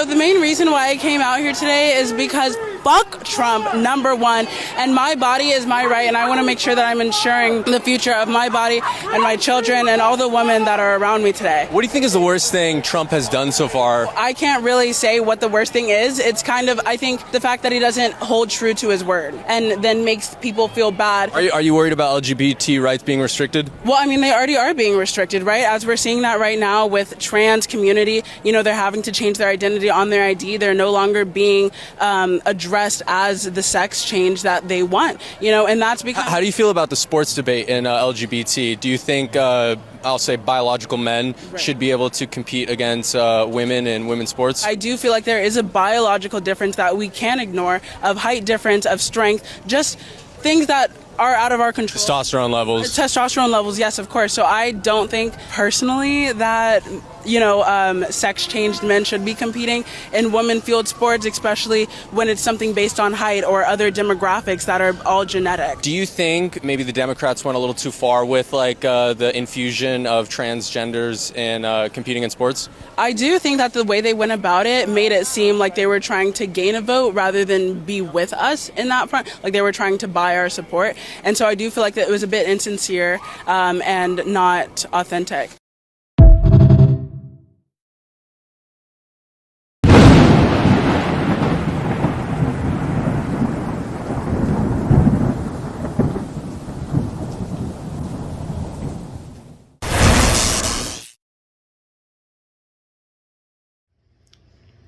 the main reason why I came out here today is because fuck Trump, #1, and my body is my right, and I want to make sure that I'm ensuring the future of my body and my children and all the women that are around me today. What do you think is the worst thing Trump has done so far? I can't really say what the worst thing is. It's kind of, I think, the fact that he doesn't hold true to his word and then makes people feel bad. Are you worried about LGBT rights being restricted? Well, I mean, they already are being restricted, right? As we're seeing that right now with trans community, you know, they're having to change their identity on their ID. They're no longer being addressed as the sex change that they want, you know, and that's because... How do you feel about the sports debate in LGBT? Do you think, I'll say, biological men should be able to compete against women in women's sports? I do feel like there is a biological difference that we can't ignore, of height difference, of strength, just things that are out of our control. Testosterone levels. Testosterone levels, yes, of course. So I don't think personally that, you know, sex-changed men should be competing in women-field sports, especially when it's something based on height or other demographics that are all genetic. Do you think maybe the Democrats went a little too far with like the infusion of transgenders in competing in sports? I do think that the way they went about it made it seem like they were trying to gain a vote rather than be with us in that front. Like they were trying to buy our support. And so I do feel like that it was a bit insincere and not authentic.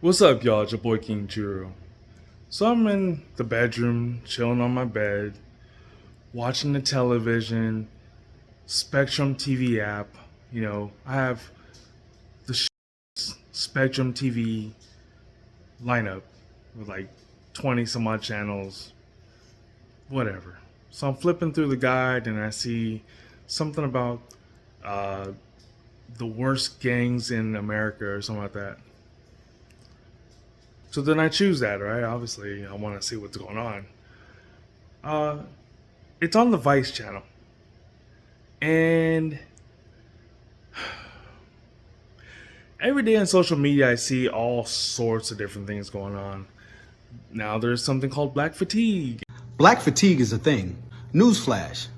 What's up, y'all? It's your boy King Juro. So I'm in the bedroom, chilling on my bed, watching the television, Spectrum TV app. You know, I have the Spectrum TV lineup with like 20 some odd channels, whatever. So I'm flipping through the guide and I see something about the worst gangs in America or something like that. So then I choose that, right? Obviously, I want to see what's going on. It's on the Vice channel. And every day on social media, I see all sorts of different things going on. Now there's something called black fatigue. Black fatigue is a thing. Newsflash.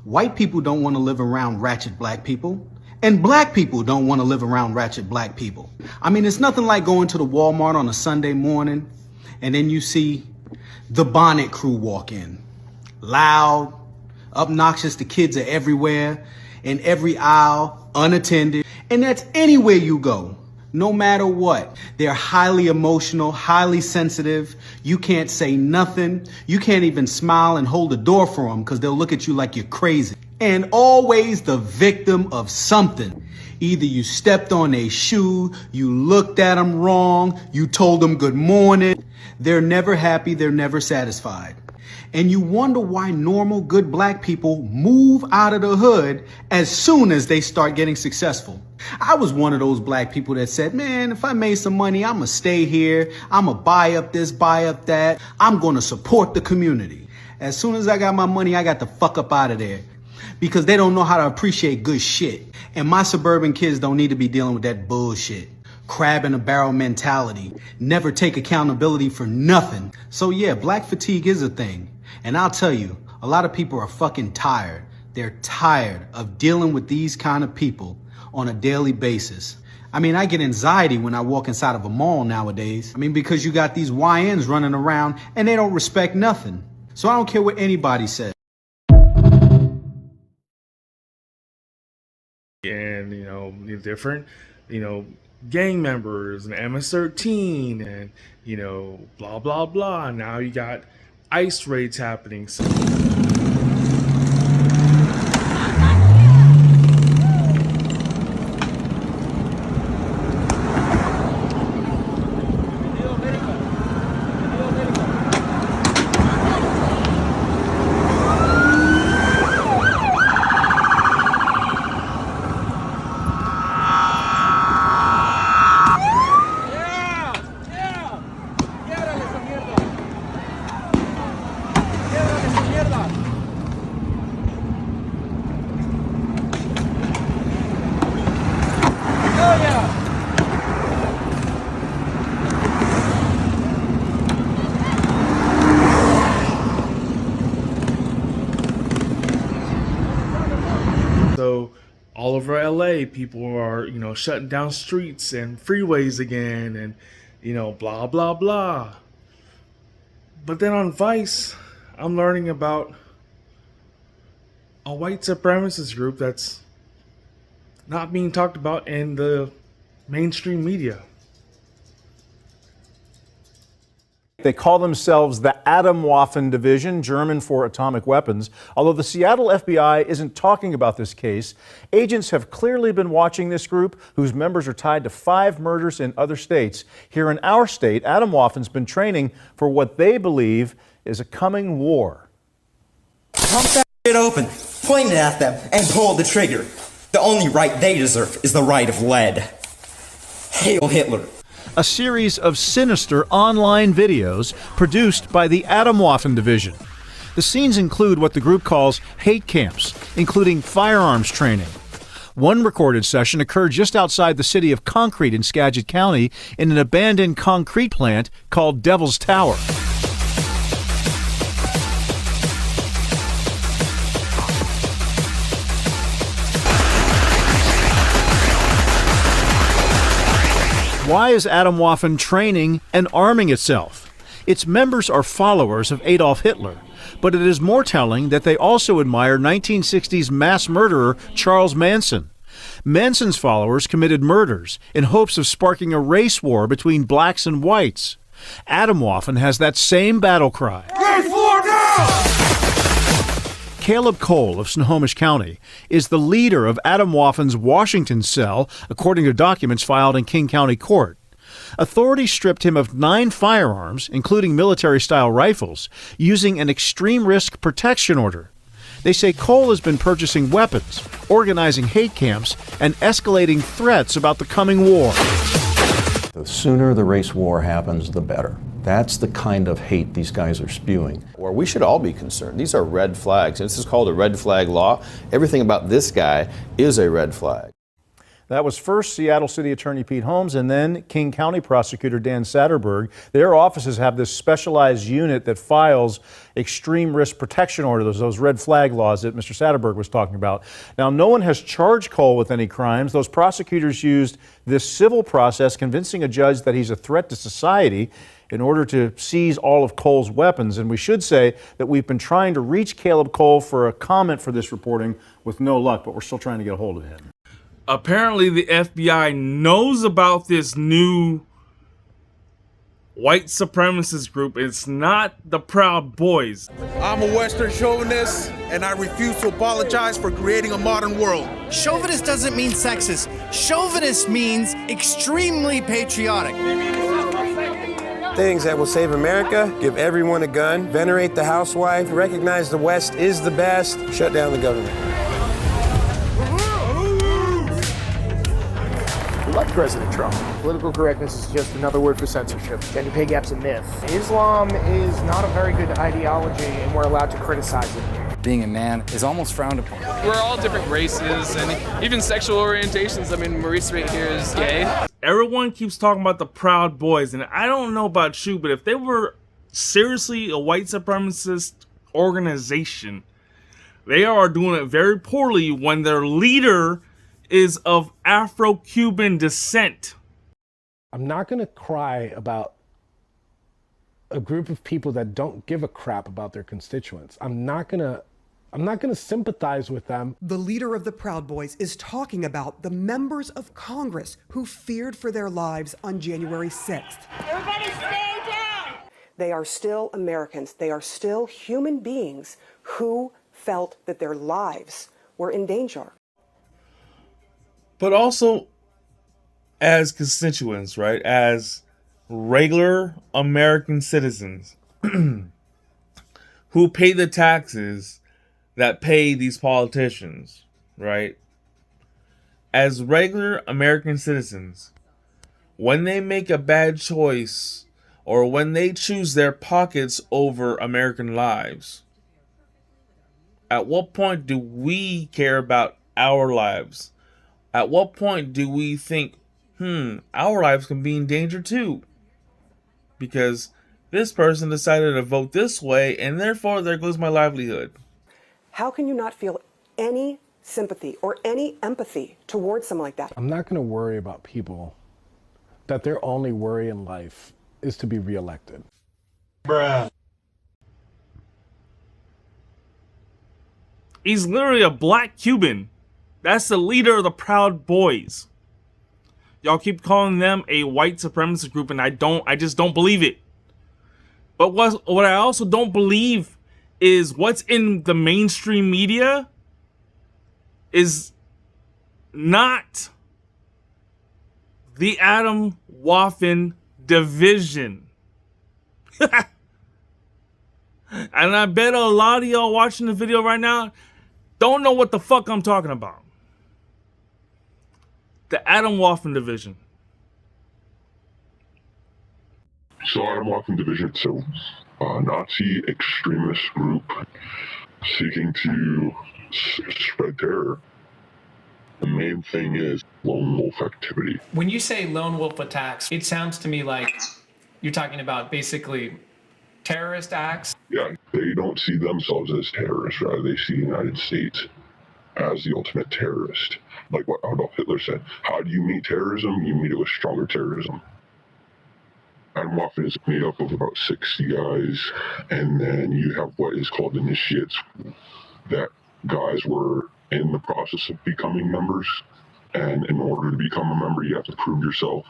White people don't want to live around ratchet black people. And black people don't want to live around ratchet black people. I mean, it's nothing like going to the Walmart on a Sunday morning and then you see the Bonnet Crew walk in. Loud, obnoxious, the kids are everywhere, in every aisle, unattended. And that's anywhere you go, no matter what. They're highly emotional, highly sensitive. You can't say nothing. You can't even smile and hold the door for them because they'll look at you like you're crazy. And always the victim of something. Either you stepped on a shoe, you looked at them wrong, you told them good morning. They're never happy, they're never satisfied. And you wonder why normal, good black people move out of the hood as soon as they start getting successful. I was one of those black people that said, man, if I made some money, I'm gonna stay here. I'm gonna buy up this, buy up that. I'm gonna support the community. As soon as I got my money, I got the fuck up out of there. Because they don't know how to appreciate good shit. And my suburban kids don't need to be dealing with that bullshit. Crab in a barrel mentality. Never take accountability for nothing. So yeah, black fatigue is a thing. And I'll tell you, a lot of people are fucking tired. They're tired of dealing with these kind of people on a daily basis. I mean, I get anxiety when I walk inside of a mall nowadays. I mean, because you got these YNs running around and they don't respect nothing. So I don't care what anybody says. And, you know, different, you know, gang members and MS-13 and, you know, blah, blah, blah. Now you got ICE raids happening. So over LA, people are, shutting down streets and freeways again and, blah, blah, blah. But then on Vice, I'm learning about a white supremacist group that's not being talked about in the mainstream media. They call themselves the Atomwaffen Division, German for atomic weapons. Although the Seattle FBI isn't talking about this case, agents have clearly been watching this group, whose members are tied to 5 murders in other states. Here in our state, Atomwaffen's been training for what they believe is a coming war. Pump that shit open, point it at them, and pull the trigger. The only right they deserve is the right of lead. Hail Hitler. A series of sinister online videos produced by the Atomwaffen Division. The scenes include what the group calls hate camps, including firearms training. One recorded session occurred just outside the city of Concrete in Skagit County in an abandoned concrete plant called Devil's Tower. Why is Atomwaffen training and arming itself? Its members are followers of Adolf Hitler, but it is more telling that they also admire 1960s mass murderer Charles Manson. Manson's followers committed murders in hopes of sparking a race war between blacks and whites. Atomwaffen has that same battle cry. Race war now! Caleb Cole of Snohomish County is the leader of Atomwaffen's Washington cell, according to documents filed in King County Court. Authorities stripped him of 9 firearms, including military-style rifles, using an extreme risk protection order. They say Cole has been purchasing weapons, organizing hate camps, and escalating threats about the coming war. The sooner the race war happens, the better. That's the kind of hate these guys are spewing. Or we should all be concerned. These are red flags. This is called a red flag law. Everything about this guy is a red flag. That was first Seattle City Attorney Pete Holmes and then King County Prosecutor Dan Satterberg. Their offices have this specialized unit that files extreme risk protection orders, those red flag laws that Mr. Satterberg was talking about. Now, no one has charged Cole with any crimes. Those prosecutors used this civil process, convincing a judge that he's a threat to society in order to seize all of Cole's weapons. And we should say that we've been trying to reach Caleb Cole for a comment for this reporting with no luck, but we're still trying to get a hold of him. Apparently the FBI knows about this new white supremacist group. It's not the Proud Boys. I'm a Western chauvinist, and I refuse to apologize for creating a modern world. Chauvinist doesn't mean sexist. Chauvinist means extremely patriotic. Things that will save America: give everyone a gun, venerate the housewife, recognize the West is the best, shut down the government. We like President Trump. Political correctness is just another word for censorship. Gender pay gap's a myth. Islam is not a very good ideology, and we're allowed to criticize it. Being a man is almost frowned upon. We're all different races and even sexual orientations. I mean, Maurice right here is gay. Everyone keeps talking about the Proud Boys, and I don't know about you, but if they were seriously a white supremacist organization, they are doing it very poorly when their leader is of Afro-Cuban descent. I'm not going to cry about a group of people that don't give a crap about their constituents. I'm not going to sympathize with them. The leader of the Proud Boys is talking about the members of Congress who feared for their lives on January 6th. Everybody stay down! They are still Americans. They are still human beings who felt that their lives were in danger. But also as constituents, right? As regular American citizens who pay the taxes that pay these politicians, right? As regular American citizens, when they make a bad choice or when they choose their pockets over American lives, at what point do we care about our lives? At what point do we think, our lives can be in danger too? Because this person decided to vote this way, and therefore there goes my livelihood. How can you not feel any sympathy or any empathy towards someone like that. I'm not going to worry about people that their only worry in life is to be reelected. Bruh. He's literally a black Cuban. That's the leader of the Proud Boys. Y'all keep calling them a white supremacist group, and I just don't believe it. But what I also don't believe is what's in the mainstream media is not the Atomwaffen Division. And I bet a lot of y'all watching the video right now don't know what the fuck I'm talking about. The Atomwaffen Division. So Atomwaffen Division is a Nazi extremist group seeking to spread terror. The main thing is lone wolf activity. When you say lone wolf attacks, it sounds to me like you're talking about basically terrorist acts. Yeah, they don't see themselves as terrorists, rather they see the United States as the ultimate terrorist. Like what Adolf Hitler said, how do you meet terrorism? You meet it with stronger terrorism. Atomwaffen is made up of about 60 guys, and then you have what is called initiates. That guys were in the process of becoming members, and in order to become a member, you have to prove yourself.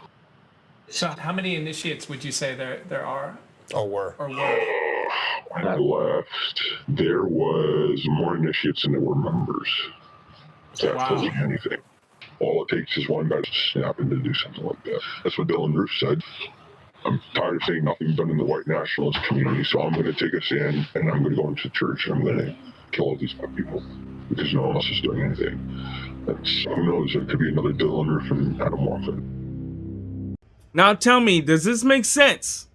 So how many initiates would you say there are? Or were. Or were? When I left, there was more initiates than there were members. That tells you anything. All it takes is one guy to snap in to do something like that. That's what Dylan Roof said. I'm tired of saying nothing done in the white nationalist community, so I'm going to take a stand, and I'm going to go into church, and I'm going to kill all these black people, because no one else is doing anything. Who knows, there could be another Dylan Roof and Atomwaffen. Now tell me, does this make sense?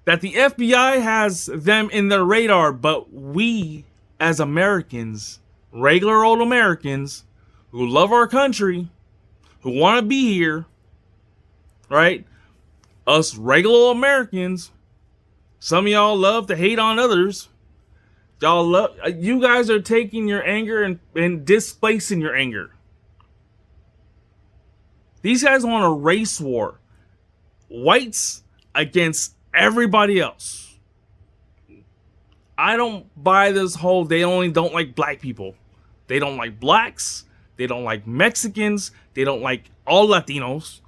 That the FBI has them in their radar, but we, as Americans, regular old Americans, who love our country, who want to be here, right? Us regular Americans, some of y'all love to hate on others. You guys are taking your anger and displacing your anger. These guys want a race war. Whites against everybody else. I don't buy this whole they only don't like black people. They don't like blacks. They don't like Mexicans. They don't like all Latinos.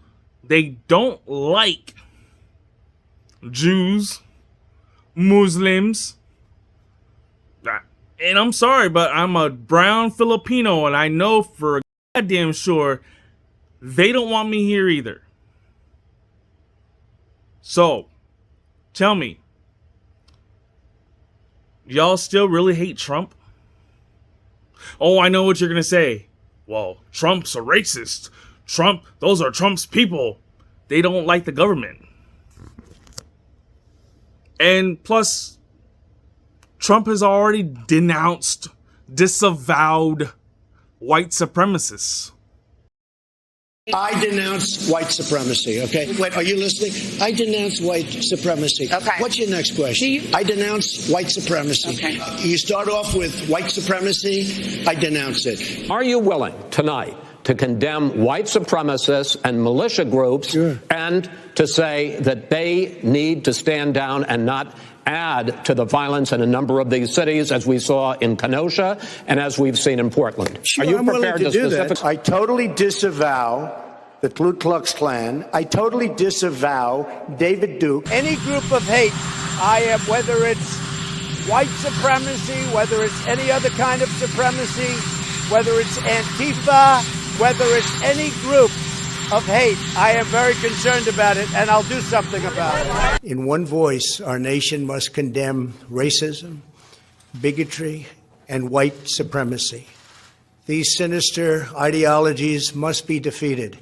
They don't like Jews, Muslims. And I'm sorry, but I'm a brown Filipino, and I know for goddamn sure they don't want me here either. So, tell me, y'all still really hate Trump? Oh, I know what you're going to say. Well, Trump's a racist. Those are Trump's people. They don't like the government. And plus, Trump has already disavowed white supremacists. I denounce white supremacy, okay? Wait, are you listening? I denounce white supremacy. Okay. What's your next question? I denounce white supremacy. Okay. You start off with white supremacy, I denounce it. Are you willing tonight to condemn white supremacists and militia groups and to say that they need to stand down and not add to the violence in a number of these cities, as we saw in Kenosha and as we've seen in Portland? Sure, Are you I'm prepared willing to do specifically? that. I totally disavow the Ku Klux Klan. I totally disavow David Duke. Any group of hate, I am, whether it's white supremacy, whether it's any other kind of supremacy, whether it's Antifa, whether it's any group of hate, I am very concerned about it, and I'll do something about it. In one voice, our nation must condemn racism, bigotry, and white supremacy. These sinister ideologies must be defeated.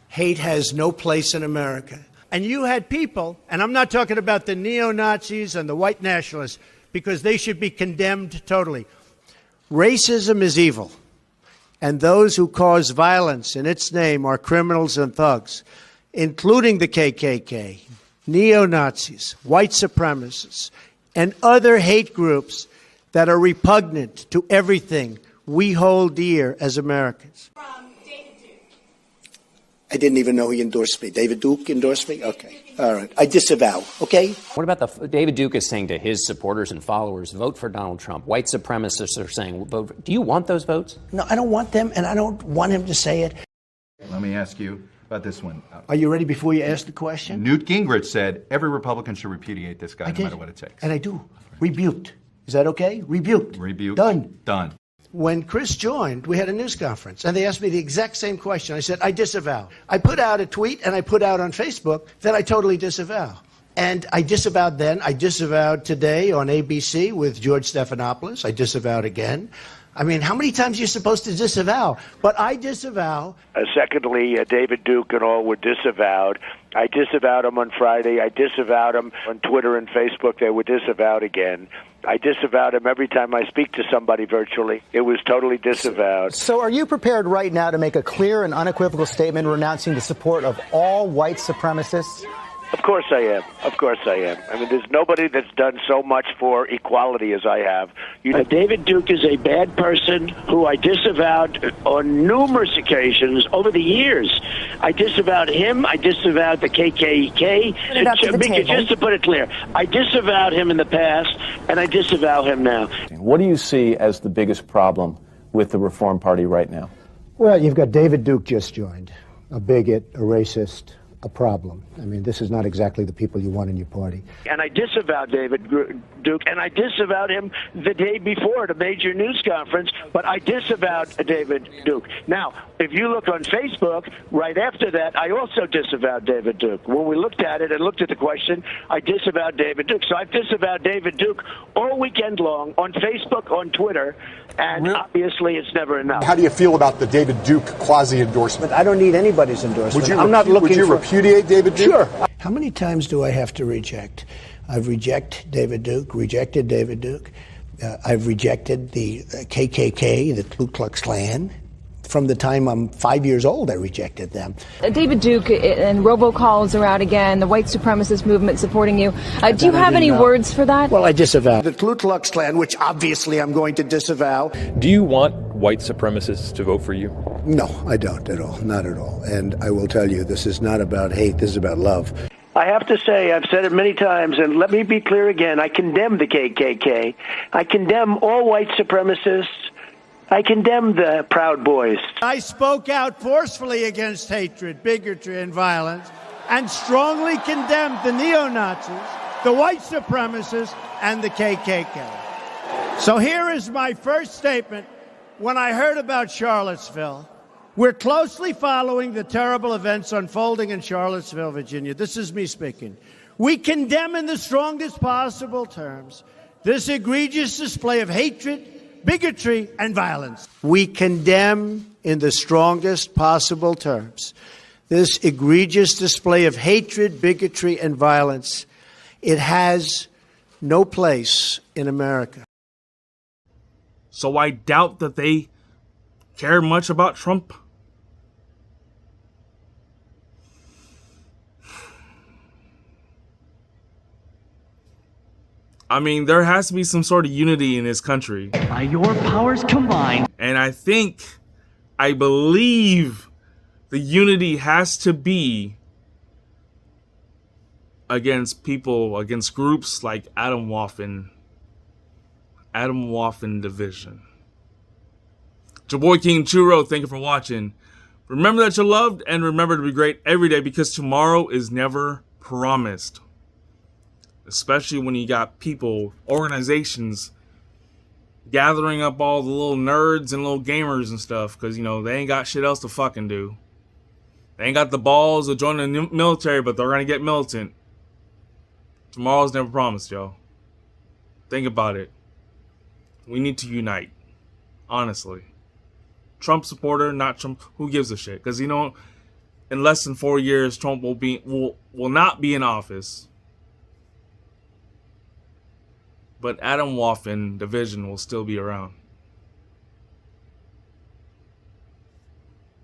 Hate has no place in America. And you had people, and I'm not talking about the neo-Nazis and the white nationalists, because they should be condemned totally. Racism is evil, and those who cause violence in its name are criminals and thugs, including the KKK, neo-Nazis, white supremacists, and other hate groups that are repugnant to everything we hold dear as Americans. I didn't even know he endorsed me. David Duke endorsed me? Okay. All right. I disavow. Okay? What about David Duke is saying to his supporters and followers, vote for Donald Trump. White supremacists are saying, vote. Do you want those votes? No, I don't want them, and I don't want him to say it. Let me ask you about this one. Are you ready before you ask the question? Newt Gingrich said every Republican should repudiate this guy no matter what it takes. And I do. Rebuked. Is that okay? Rebuked. Rebuked. Done. Done. When Chris joined, we had a news conference, and they asked me the exact same question. I said, I disavow. I put out a tweet, and I put out on Facebook that I totally disavow. And I disavowed then. I disavowed today on ABC with George Stephanopoulos. I disavowed again. I mean, how many times are you supposed to disavow? But I disavow. Secondly, David Duke and all were disavowed. I disavowed him on Friday. I disavowed him on Twitter and Facebook. They were disavowed again. I disavowed him every time I speak to somebody virtually. It was totally disavowed. So are you prepared right now to make a clear and unequivocal statement renouncing the support of all white supremacists? Of course I am. Of course I am. I mean, there's nobody that's done so much for equality as I have. David Duke is a bad person who I disavowed on numerous occasions over the years. I disavowed him. I disavowed the KKK. Just to put it clear, I disavowed him in the past, and I disavow him now. What do you see as the biggest problem with the Reform Party right now? Well, you've got David Duke just joined, a bigot, a racist, a problem. I mean, this is not exactly the people you want in your party. And I disavowed David Duke, and I disavowed him the day before at a major news conference, but I disavowed David Duke. Now, if you look on Facebook, right after that, I also disavowed David Duke. When we looked at it and looked at the question, I disavowed David Duke. So I've disavowed David Duke all weekend long on Facebook, on Twitter, and obviously it's never enough. How do you feel about the David Duke quasi-endorsement? I don't need anybody's endorsement. I'm not looking Would you repudiate David Duke? Sure. How many times do I have to reject? I've rejected David Duke. I've rejected the KKK, the Ku Klux Klan. From the time I'm 5 years old, I rejected them. David Duke and robocalls are out again, the white supremacist movement supporting you. Do you have any words for that? Well, I disavow the Ku Klux Klan, which obviously I'm going to disavow. Do you want white supremacists to vote for you? No, I don't at all. Not at all. And I will tell you, this is not about hate. This is about love. I have to say, I've said it many times, and let me be clear again. I condemn the KKK. I condemn all white supremacists. I condemn the Proud Boys. I spoke out forcefully against hatred, bigotry, and violence, and strongly condemned the neo-Nazis, the white supremacists, and the KKK. So here is my first statement. When I heard about Charlottesville, we're closely following the terrible events unfolding in Charlottesville, Virginia. This is me speaking. We condemn in the strongest possible terms this egregious display of hatred, bigotry, and violence. We condemn in the strongest possible terms this egregious display of hatred, bigotry, and violence. It has no place in America. So I doubt that they care much about Trump. I mean, there has to be some sort of unity in this country. By your powers combined. And I believe the unity has to be against groups like Atomwaffen Division. It's your boy King Churro, thank you for watching. Remember that you're loved, and remember to be great every day, because tomorrow is never promised. Especially when you got people, organizations, gathering up all the little nerds and little gamers and stuff, because, they ain't got shit else to fucking do. They ain't got the balls of joining the military, but they're going to get militant. Tomorrow's never promised, yo. Think about it. We need to unite. Honestly. Trump supporter, not Trump, who gives a shit? Because, in less than 4 years, Trump will not be in office. But Atomwaffen Division will still be around.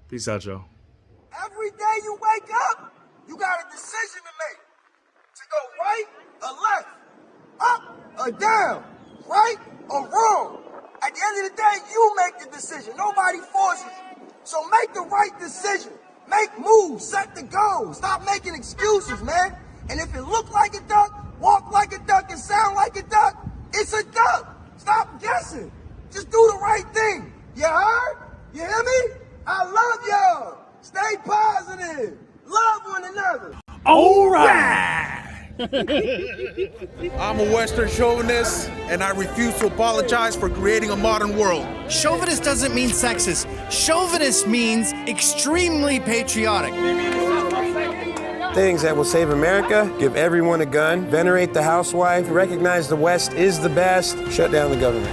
Peace out, Joe. Every day you wake up, you got a decision to make. To go right or left, up or down, right or wrong. At the end of the day, you make the decision. Nobody forces you. So make the right decision. Make moves, set the goal. Stop making excuses, man. And if it look like a duck, walk like a duck, and sound like a duck, it's a duck. Stop guessing. Just do the right thing. You heard? You hear me? I love y'all. Stay positive. Love one another. All right. I'm a Western chauvinist, and I refuse to apologize for creating a modern world. Chauvinist doesn't mean sexist. Chauvinist means extremely patriotic. Things that will save America: give everyone a gun, venerate the housewife, recognize the West is the best, shut down the government.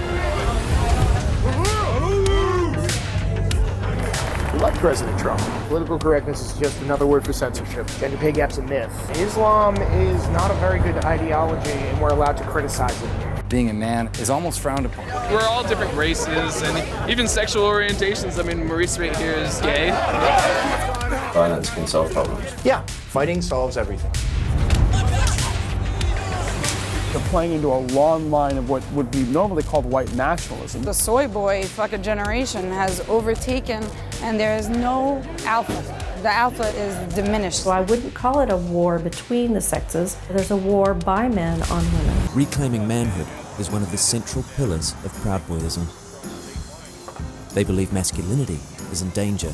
We like President Trump. Political correctness is just another word for censorship. Gender pay gap's a myth. Islam is not a very good ideology, and we're allowed to criticize it. Being a man is almost frowned upon. We're all different races and even sexual orientations. I mean, Maurice right here is gay. Violence can solve problems. Yeah, fighting solves everything. They're playing into a long line of what would be normally called white nationalism. The soy boy fucking generation has overtaken, and there is no alpha. The alpha is diminished. So I wouldn't call it a war between the sexes. There's a war by men on women. Reclaiming manhood is one of the central pillars of Proud Boyism. They believe masculinity is in danger,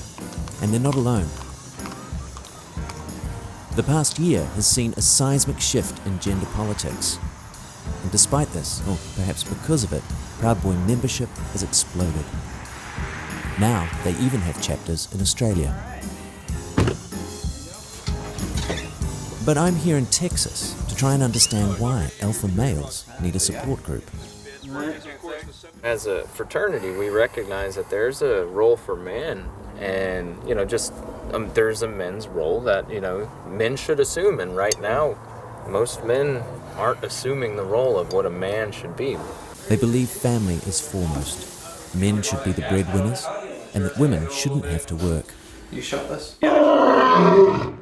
and they're not alone. The past year has seen a seismic shift in gender politics. And despite this, or perhaps because of it, Proud Boy membership has exploded. Now they even have chapters in Australia. But I'm here in Texas to try and understand why alpha males need a support group. As a fraternity, we recognize that there's a role for men, and there's a men's role that men should assume. And right now, most men aren't assuming the role of what a man should be. They believe family is foremost. Men should be the breadwinners, and that women shouldn't have to work. You shot this? Yeah.